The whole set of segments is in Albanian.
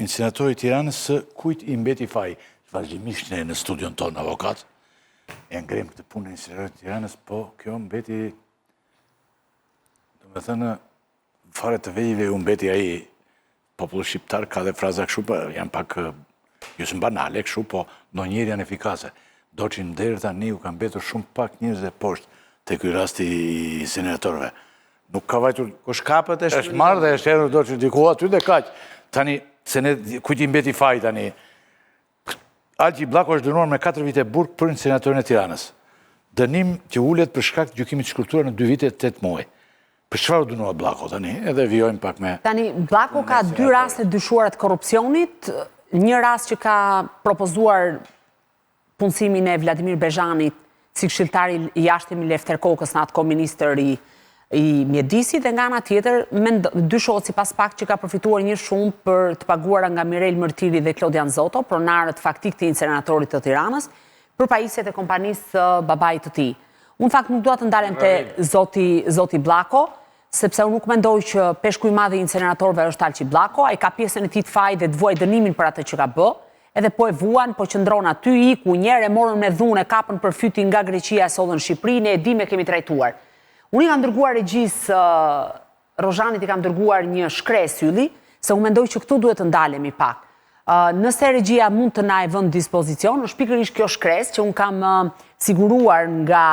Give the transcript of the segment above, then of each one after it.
incineratori i Tiranës së kujt i mbeti faji. Vazhdimisht ne në studion tonë avokat, e ngrem këtë punë e incineratori i Tiranës, po kjo mbeti, do me thënë, fare të vejve u mbeti aji popullu shqiptar, ka dhe fraza këshu, janë pak, jusën banale këshu, po do njerë janë efikase. Do që në derë tani u kanë betur shumë pak njërës dhe poshtë të këj rasti i incineratorëve. Nuk ka vajtur... Ko shkapët e është marrë dhe është erë do që diku aty dhe kaq. Tani, se ne kujti mbeti faj tani. Alqi Bllako është dënuar me 4 vite burg për incineratorën e Tiranës. Dënim që ullet për shkak të gjykimit shkurtuar në 2 vite 8 muaj. Për çfarë u dënuar Bllako tani? Edhe vijojmë pak me... Tani, Bllako ka 2 raste dyshuara të korrupsionit, një rast që ka propozuar punësimin e Vladimir Bezhanit si këshilltari i jashtëm i Lefter Kokës në atë kohë ministër i mjedisit, dhe nga ana tjetër dyshohet sipas pak që ka përfituar një shumë për të paguara nga Mirel Mërtiri dhe Klodian Zoto, pronarët faktik të inceneratorit të Tiranës, për pajisjet e kompanisë së babait të tij. Unë fakt nuk dua të ndalem te zoti Bllako, sepse unë nuk mendoj që peshku i madh i inceneratorëve është Alqi Bllako, ai ka pjesën e tij të faj dhe të vuaj dënimin për atë që ka bë, edhe po e vuan, po qëndron aty, iku njerë, e morën me dhunë, e kapën për fytin nga Greqia e sollën Shqipëri, ne e dim e kemi trajtuar. Unë i kam dërguar regjisë Rozhanit, i kam dërguar një shkres ylli, se unë mendoj që këtu duhet të ndalemi pak. Nëse regjia mund të na e vënë dispozicion, është pikërisht kjo shkres që unë kam siguruar nga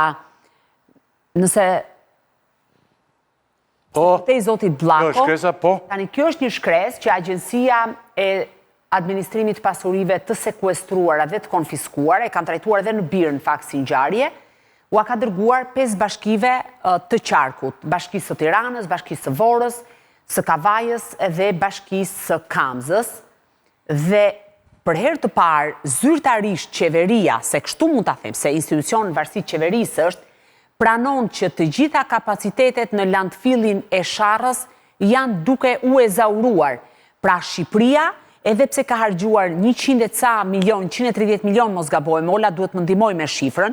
nëse te i zotit Bllako. Tani kjo është një shkres që Agjencia e Administrimit Pasurive të sekuestruara dhe të konfiskuara, e kanë trajtuar edhe në birë në fakt si ngjarje, u ka dërguar 5 bashkive të qarkut, bashkisë së Tiranës, bashkisë së Vorrës, së Kavajës dhe bashkisë së Kamzës, dhe për herë të parë zyrtarisht qeveria, se kështu mund ta them, se institucion varësisht qeverisë është, pranon që të gjitha kapacitetet në landfillin e Sharrës janë duke u ezauruar. Pra Shqipëria, edhe pse ka hargjuar 130 milion, mos gabojmë, Ola duhet më ndihmoj me shifrën,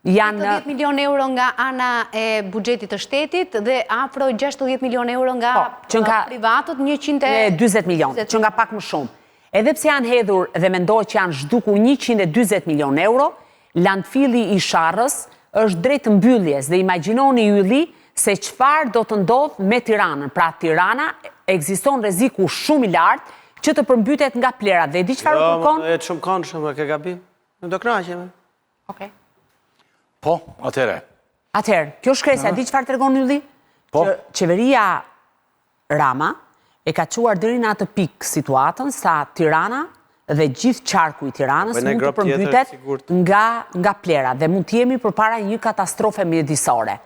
janë 10 milion euro nga ana e buxhetit të shtetit dhe afro 60 milion euro nga privatët, 120 milion, që nga pak më shumë. Edhe pse janë hedhur dhe mendohet që janë zhdukur 120 milion euro, landfilli i Sharrës është drejt mbylljes dhe imagjinoni ylli se çfarë do të ndodh me Tiranën. Pra Tirana ekziston rreziku shumë i lartë që të përmbytet nga plerat. Dhe di çfarë u kërkon? Jo, e shumë kanë shumë, ke gabim. Në do knaqemi. Okej. Po, atëherë. Atëherë, kjo shkresja, di çfarë tregon ylli? Po. Që qeveria Rama e ka çuar deri në atë pikë situatën sa Tirana dhe gjithë qarku i Tiranës mund të përmbytet nga plera dhe mund të jemi përpara një katastrofe mjedisore.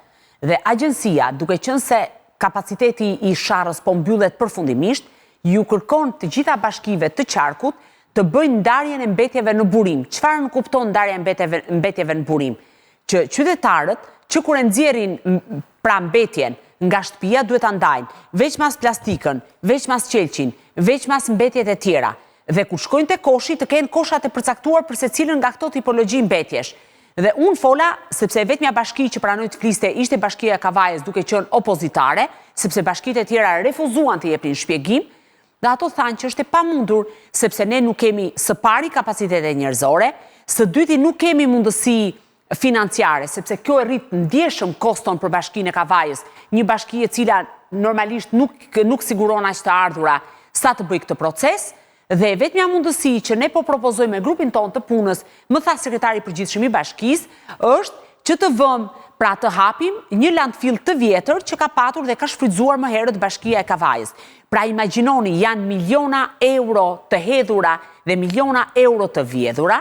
Dhe agjencia, duke qenë se kapaciteti i Sharrës po mbyllet përfundimisht, ju kërkon të gjitha bashkive të qarkut të bëjnë ndarjen e mbetjeve në burim. Çfarë nuk kupton ndarja e mbetjeve në burim? Që qytetarët, që kur e nxjerrin pra mbetjen nga shtëpia duhet ta ndajnë, veç mas plastikën, veç mas qelçin, veç mas mbetjet e tjera. Dhe kur shkojnë te koshi të kenë koshat e përcaktuar për secilën nga këto tipologji mbetjesh. Dhe unë fola, sepse vetmja bashki që pranoi të fliste ishte bashkia e Kavajës duke qenë opozitare, sepse bashkitë e tjera refuzuan të jepnin shpjegim, dhe ato thanë që është e pamundur, sepse ne nuk kemi së pari kapacitete njerëzore, së dyti nuk kemi mundësi financiare, sepse kjo e rrit ndjeshëm koston për bashkinë e Kavajës, një bashki e cila normalisht nuk siguron aq të ardhura sa të bëj këtë proces, dhe vetmja mundësi që ne po propozojmë me grupin tonë të punës, më tha sekretari i përgjithshëm i bashkisë, është që të vëmë, pra të hapim një landfill të vjetër që ka patur dhe ka shfrytzuar më herët bashkia e Kavajës. Pra imagjinoni, janë miliona euro të hedhura dhe miliona euro të vjedhura,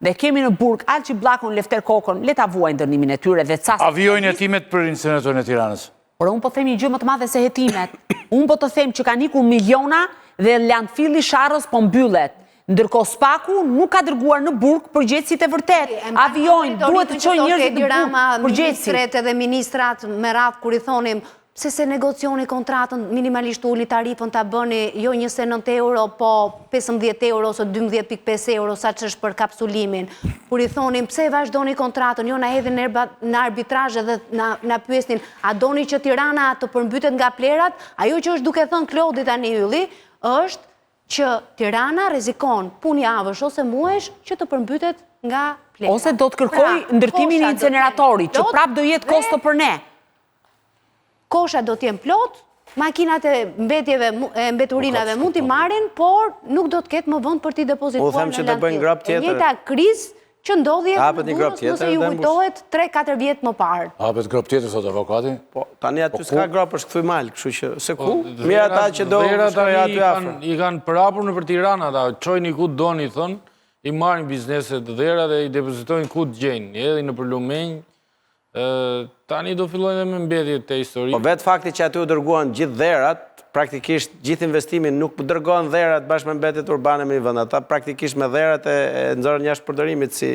dhe kemi në burg Alqi Bllakon, Lefter Kokën, le ta vuajnë dënimin e tyre dhe ca. A vijojnë hetimet për inceneratorin e Tiranës? Por unë po them një gjë më të madhe se hetimet. Unë po të them që kanë ikur miliona dhe landfilli Sharrës po mbyllet. Ndërkohë Spaku nuk ka dërguar në burg përgjegjësit e vërtet. Avionjë duhet të çojnë njerëzit në burg përgjegjësit. Ministret edhe ministrat me radhë kur i thonim pse se negocioni kontratën minimalisht uli tarifën ta bëni jo 29 euro, po 15 euro ose 12.5 euro sa që është për kapsulimin. Kur i thonim pse vazhdoni kontratën, jo na hedhin në arbitrazh dhe na pyesnin, a doni që Tirana të përmbytet nga plerat? Ajo që është duke thënë Klodi tani ylli, është që Tirana rrezikon punë javësh ose muajsh që të përmbytet nga plera. Ose do të kërkoj ndërtimin e inceneratorit, që prap do jetë kosto për ne. Kosha do t'jem plot, makinat e mbeturinave mund t'i marrin, por nuk do t'ketë më vend për t'i depozituar në landfill. E njëjta krizë që ndodhje në Durrës nëse ju kujtohet 3-4 vjetë më parë. Hapet grop tjetër, thot avokati? Po, tani aty s'ka grop është këthuj malë, kështu që se ku? Mirë ata që do shkoj aty afër. I kanë përhapur në për Tirana, ata çojnë ku doni, thonë, i marrin bizneset të dhera dhe i depozitojnë ku të gjejnë, edhe në përlumenj. Tani do fillojnë me mbledhjet të historisë. Po vetë fakti që aty u dërguan gjithë dherat, praktikisht gjithë investimin nuk dërgohen dherat bashkë me mbetjet urbane me një vend. Ata praktikisht me dherat e nxorën jashtë përdorimit si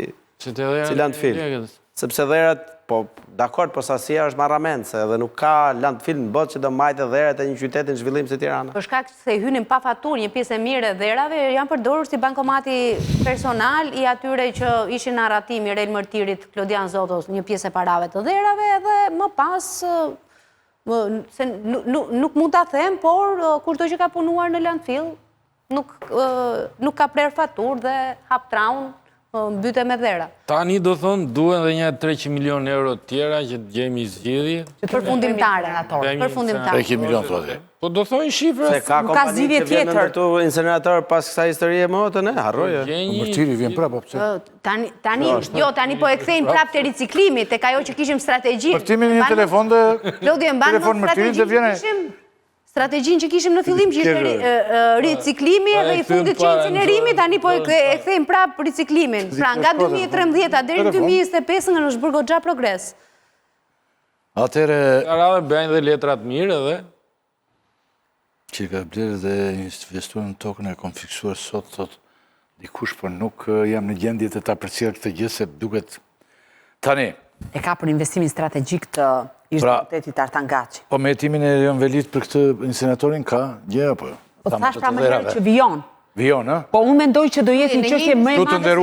landfill. Sepse dherat, po dakord, po sasia është marramense dhe nuk ka landfill në botë që do majtë dherat e një qyteti në zhvillim si Tirana. Për shkak se hynin pa faturë një pjesë e mirë e dherave, janë përdorur si bankomati personal i atyre që ishin në arratim Mirel Mërtirit, Klodian Zotos, një pjesë e parave të dherave dhe më pas nuk mund ta them, por kushdo që ka punuar në landfill nuk ka prer faturë dhe hap traun mbyte me dhera. Tani do thonë duhen dhe një 300 milion euro tjera që të gjejmë zgjidhje. Përfundimtare. 300 milion thotë. Po do thonë shifra. Se ka kompani që vjen në ndërtu incinerator pas kësaj historie më të ne, harroja. Mërtiri vjen prapë, pse? Tani po e kthejnë prapë te riciklimi, tek ajo që kishim strategji. Për timin një telefon dhe telefon Mërtirit dhe vjene. Strategjin që kishim në fillim që ishte riciklimi dhe i fundit që incinerimi, tani po e kthejmë prapë riciklimin. Pra nga 2013 deri në 2025 nga është bërë goxha progres. Atëre... Arave bëjnë dhe letrat mirë edhe. Që ka blerë dhe investuar në tokën e kom fiksuar sot, thot dikush, por nuk jam në gjendje të ta përcjell këtë gjë se duket tani. E ka për investimin strategjik të qytetit Artangaçi. Po me hetimin e Erion Velit për këtë incineratorin ka gjë apo? Po thash pra më herët që vijon. Vijon, ë? Po unë mendoj që do jetë një çështje më e madhe se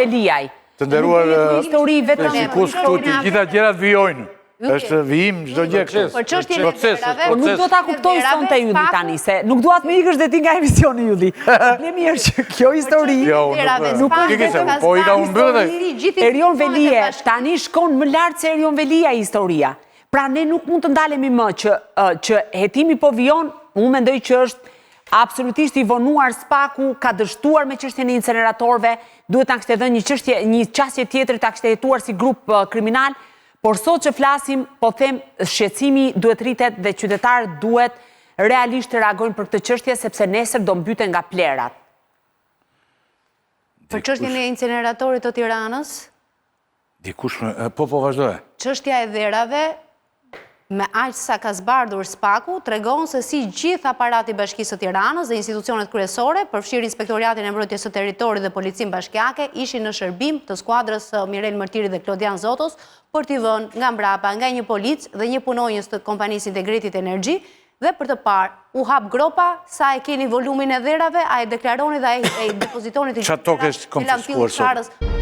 Veliaj. Të nderuar histori vetëm këtu të gjitha gjërat vijojnë. Është vijim çdo gjë këtu. Për çështjen e dherave. Po nuk do ta kuptoj sonte Ylli tani se nuk dua të më ikësh dhe ti nga emisioni Ylli. Problemi është që kjo histori nuk po i ka humbur. Erion Velia tani shkon më lart se Erion Velia historia. Pra ne nuk mund të ndalemi më që hetimi po vijon, unë mendoj që është absolutisht i vonuar spaku, ka dështuar me çështjen e inceneratorëve, duhet ta kishte dhënë një çështje tjetër, ta kishte hetuar si grup kriminal. Por sot që flasim, po them, shqetësimi duhet rritet dhe qytetarët duhet realisht të reagojnë për këtë çështje sepse nesër do mbyten nga plerat. Për çështjen e inceneratorit të Tiranës? Dikush po vazhdoje. Çështja e dherave me aq sa ka zbardhur spaku, tregon se si gjithë aparati i Bashkisë së Tiranës dhe institucionet kryesore, përfshirë Inspektoriatin e Mbrojtjes së Territorit dhe Policinë Bashkiake, ishin në shërbim të skuadrës Mirel Mërtiri dhe Klodian Zotos për t'i vënë nga mbrapa nga një polic dhe një punonjës të kompanisë Integritit Energji dhe për të parë u hap gropa sa e keni volumin e dherave, a e deklaroni dhe a e depozitoni të gjithë. Çfarë tokë është konfiskuar sot?